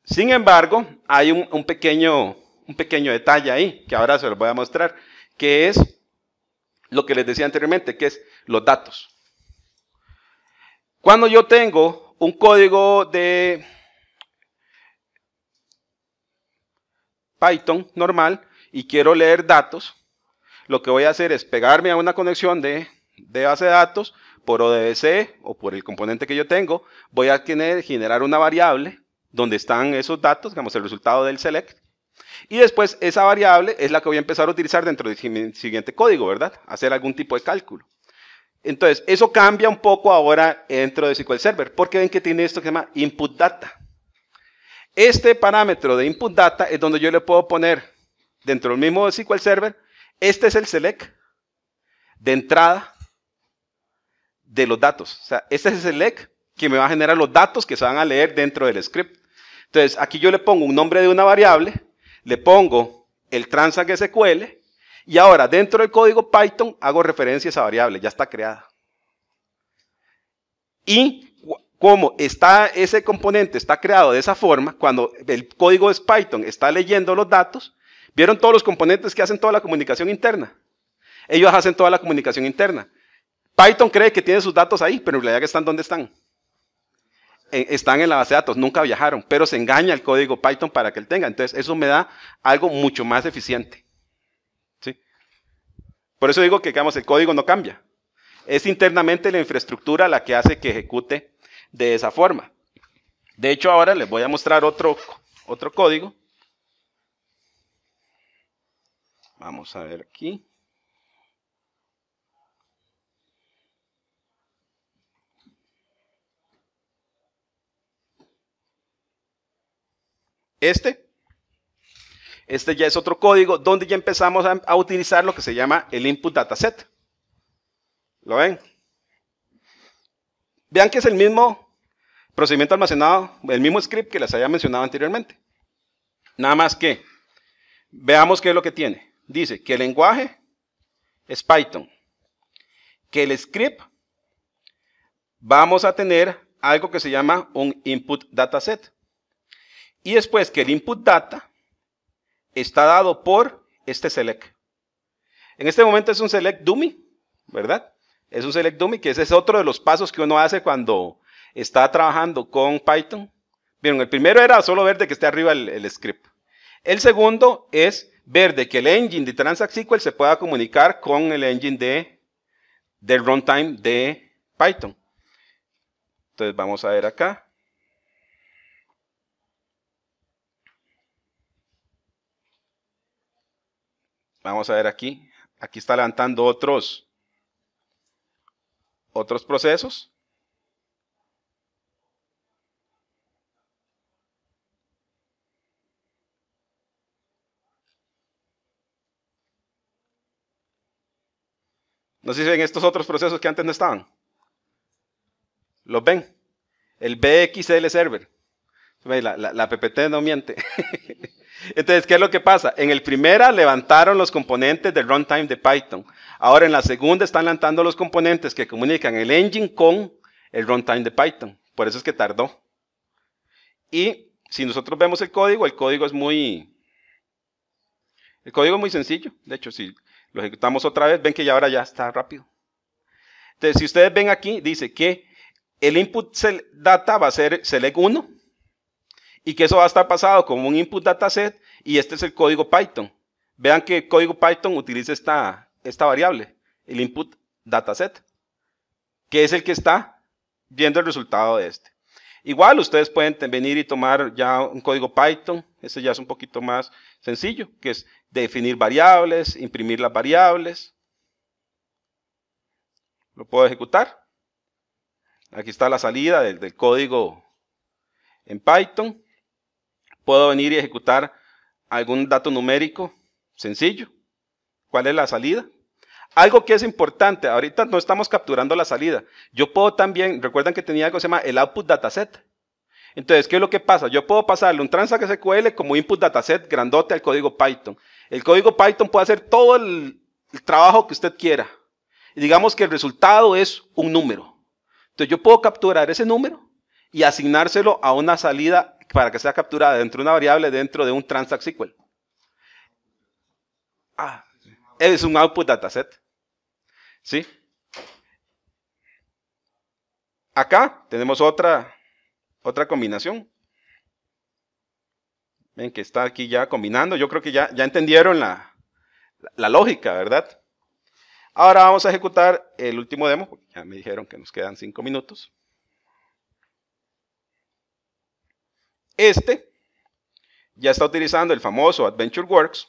Sin embargo, hay un pequeño detalle ahí, que ahora se los voy a mostrar, que es lo que les decía anteriormente, que es los datos. Cuando yo tengo un código de Python normal y quiero leer datos, lo que voy a hacer es pegarme a una conexión de base de datos por ODBC o por el componente que yo tengo. Voy a generar una variable donde están esos datos, digamos el resultado del select. Y después esa variable es la que voy a empezar a utilizar dentro del siguiente código, ¿verdad? Hacer algún tipo de cálculo. Entonces, eso cambia un poco ahora dentro de SQL Server, porque ven que tiene esto que se llama input data. Este parámetro de input data es donde yo le puedo poner dentro del mismo SQL Server, este es el select de entrada de los datos. O sea, este es el select que me va a generar los datos que se van a leer dentro del script. Entonces, aquí yo le pongo un nombre de una variable, le pongo el transact SQL, y ahora dentro del código Python hago referencia a esa variable, ya está creada. Y como está ese componente está creado de esa forma, cuando el código es Python está leyendo los datos, ¿vieron todos los componentes que hacen toda la comunicación interna? Ellos hacen toda la comunicación interna. Python cree que tiene sus datos ahí, pero en realidad están ¿dónde están? Están en la base de datos, nunca viajaron, pero se engaña el código Python para que él tenga. Entonces eso me da algo mucho más eficiente. ¿Sí? Por eso digo que digamos, el código no cambia. Es internamente la infraestructura la que hace que ejecute de esa forma. De hecho, ahora les voy a mostrar otro código. Vamos a ver aquí. Este ya es otro código donde ya empezamos a utilizar lo que se llama el input dataset. ¿Lo ven? Vean que es el mismo procedimiento almacenado, el mismo script que les había mencionado anteriormente. Nada más que, veamos qué es lo que tiene. Dice que el lenguaje es Python, que el script vamos a tener algo que se llama un input dataset. Y después que el input data está dado por este select. En este momento es un select dummy, ¿verdad? Es un select dummy, que ese es otro de los pasos que uno hace cuando está trabajando con Python. Bien, el primero era solo ver de que esté arriba el script. El segundo es ver de que el engine de Transact SQL se pueda comunicar con el engine del runtime de Python. Entonces vamos a ver acá. Vamos a ver aquí. Aquí está levantando otros procesos. No sé si ven estos otros procesos que antes no estaban. ¿Los ven? El BXL server. La PPT no miente. Entonces, ¿qué es lo que pasa? En el primera levantaron los componentes del runtime de Python. Ahora en la segunda están levantando los componentes que comunican el engine con el runtime de Python. Por eso es que tardó. Y si nosotros vemos el código es muy sencillo. De hecho, si lo ejecutamos otra vez, ven que ya ahora ya está rápido. Entonces, si ustedes ven aquí, dice que el input data va a ser select 1 y que eso va a estar pasado como un input dataset y este es el código Python. Vean que el código Python utiliza esta variable, el input dataset, que es el que está viendo el resultado de este. Igual ustedes pueden venir y tomar ya un código Python, este ya es un poquito más sencillo, que es definir variables, imprimir las variables. Lo puedo ejecutar. Aquí está la salida del código en Python. Puedo venir y ejecutar algún dato numérico sencillo. ¿Cuál es la salida? Algo que es importante, ahorita no estamos capturando la salida. Yo puedo también, recuerdan que tenía algo que se llama el output dataset. Entonces, ¿qué es lo que pasa? Yo puedo pasarle un transact SQL como input dataset grandote al código Python. El código Python puede hacer todo el trabajo que usted quiera. Y digamos que el resultado es un número. Entonces, yo puedo capturar ese número y asignárselo a una salida para que sea capturada dentro de una variable dentro de un transact SQL. Es un output dataset. ¿Sí? Acá tenemos otra combinación. Ven que está aquí ya combinando. Yo creo que ya entendieron la lógica, ¿verdad? Ahora vamos a ejecutar el último demo, porque ya me dijeron que nos quedan 5 minutos. Este ya está utilizando el famoso AdventureWorks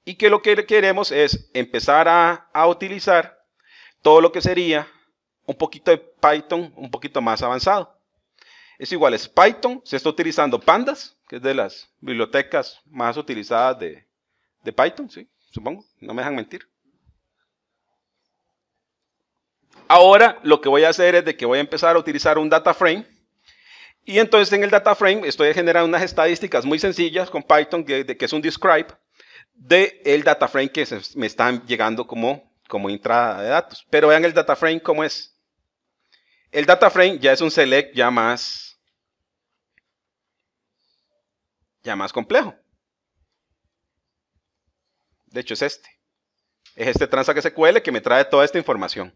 y que lo que queremos es empezar a utilizar todo lo que sería un poquito de Python un poquito más avanzado. Es igual, es Python, se está utilizando Pandas, que es de las bibliotecas más utilizadas de Python, ¿sí? Supongo, no me dejan mentir. Ahora lo que voy a hacer es de que voy a empezar a utilizar un data frame y entonces en el data frame estoy generando unas estadísticas muy sencillas con Python, que es un describe, del data frame que me están llegando como entrada de datos. Pero vean el data frame cómo es. El data frame ya es un select ya más complejo. De hecho es este. Es este transact SQL que me trae toda esta información.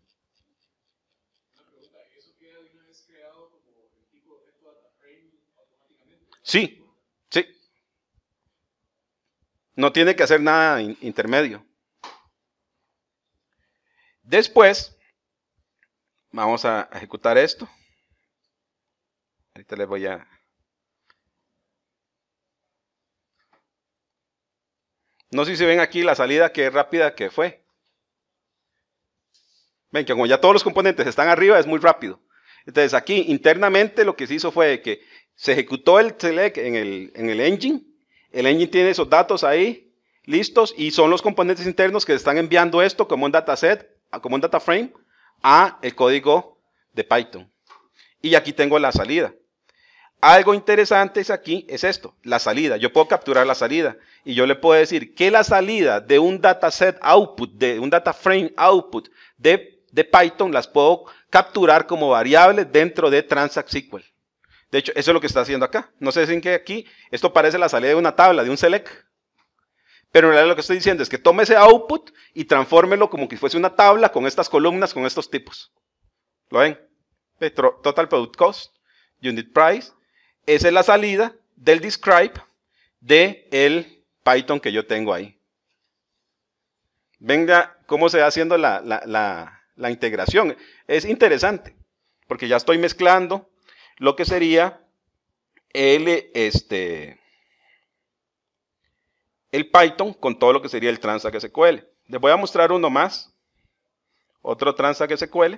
Sí, sí. No tiene que hacer nada intermedio. Después, vamos a ejecutar esto. Ahorita les voy a... No sé si ven aquí la salida, qué rápida que fue. Ven que como ya todos los componentes están arriba, es muy rápido. Entonces aquí internamente lo que se hizo fue que se ejecutó el select en el engine. El engine tiene esos datos ahí listos y son los componentes internos que están enviando esto como un dataset, como un data frame, a el código de Python. Y aquí tengo la salida. Algo interesante es aquí, es esto, la salida. Yo puedo capturar la salida y yo le puedo decir que la salida de un dataset output, de un data frame output de Python, las puedo capturar como variables dentro de Transact SQL. De hecho, eso es lo que está haciendo acá. No sé si en que aquí, esto parece la salida de una tabla, de un select. Pero en realidad lo que estoy diciendo es que tome ese output y transfórmelo como que fuese una tabla con estas columnas, con estos tipos. ¿Lo ven? Total Product Cost, Unit Price. Esa es la salida del describe del Python que yo tengo ahí. Venga, cómo se va haciendo la integración. Es interesante, porque ya estoy mezclando lo que sería el Python con todo lo que sería el Transact SQL. Les voy a mostrar uno más. Otro Transact SQL.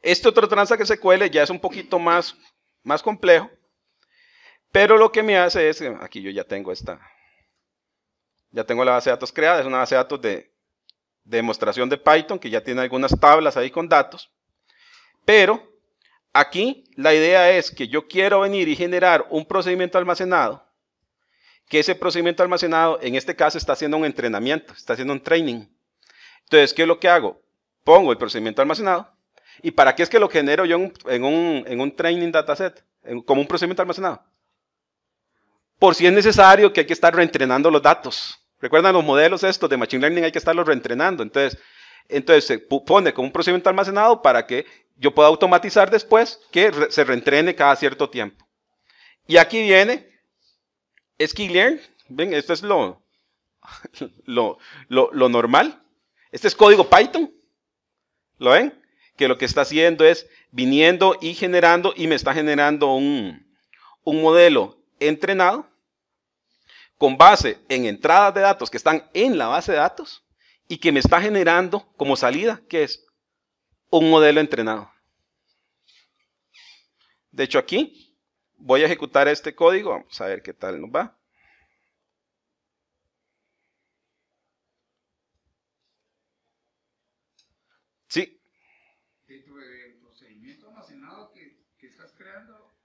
Este otro Transact SQL ya es un poquito más complejo. Pero lo que me hace es, aquí yo ya tengo ya tengo la base de datos creada, es una base de datos de demostración de Python que ya tiene algunas tablas ahí con datos. Pero aquí la idea es que yo quiero venir y generar un procedimiento almacenado, que ese procedimiento almacenado en este caso está haciendo un entrenamiento, está haciendo un training. Entonces, ¿qué es lo que hago? Pongo el procedimiento almacenado. ¿Y para qué es que lo genero yo en un training dataset? Como un procedimiento almacenado. Por si es necesario que hay que estar reentrenando los datos. ¿Recuerdan los modelos estos de Machine Learning? Hay que estarlos reentrenando. Entonces se pone como un procedimiento almacenado para que yo pueda automatizar después que se reentrene cada cierto tiempo. Y aquí viene sklearn. Ven, esto es lo normal. Este es código Python. ¿Lo ven? Que lo que está haciendo es viniendo y generando, y me está generando un modelo entrenado con base en entradas de datos que están en la base de datos y que me está generando como salida, que es un modelo entrenado. De hecho, aquí voy a ejecutar este código. Vamos a ver qué tal nos va. Sí. Dentro del procedimiento almacenado que estás creando,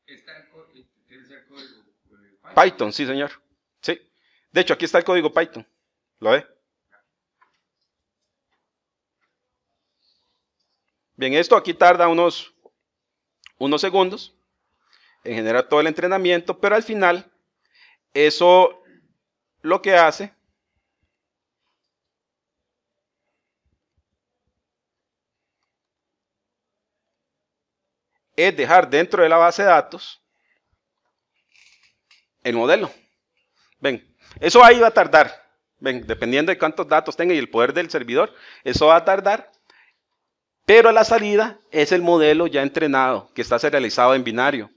¿tienes el código Python, sí, señor. Sí. De hecho, aquí está el código Python. ¿Lo ve? Bien, esto aquí tarda unos segundos en generar todo el entrenamiento, pero al final, eso lo que hace es dejar dentro de la base de datos el modelo. Ven, eso ahí va a tardar. Ven, dependiendo de cuántos datos tenga y el poder del servidor, eso va a tardar. Pero a la salida es el modelo ya entrenado, que está serializado en binario.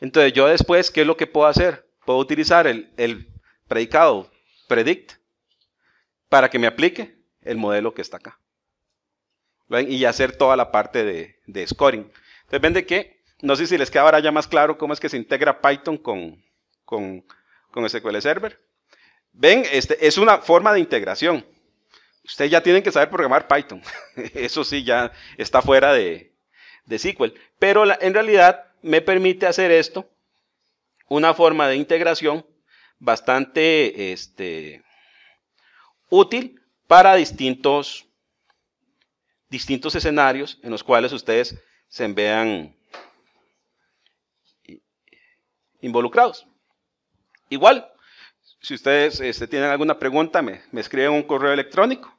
Entonces yo después, ¿qué es lo que puedo hacer? Puedo utilizar el predicado predict para que me aplique el modelo que está acá. ¿Ven? Y hacer toda la parte de scoring. Entonces ven de que, no sé si les queda ahora ya más claro cómo es que se integra Python con SQL Server. Ven, es una forma de integración. Ustedes ya tienen que saber programar Python. Eso sí, ya está fuera de SQL. Pero en realidad me permite hacer esto, una forma de integración bastante útil para distintos escenarios en los cuales ustedes se vean involucrados. Igual, si ustedes tienen alguna pregunta, me escriben un correo electrónico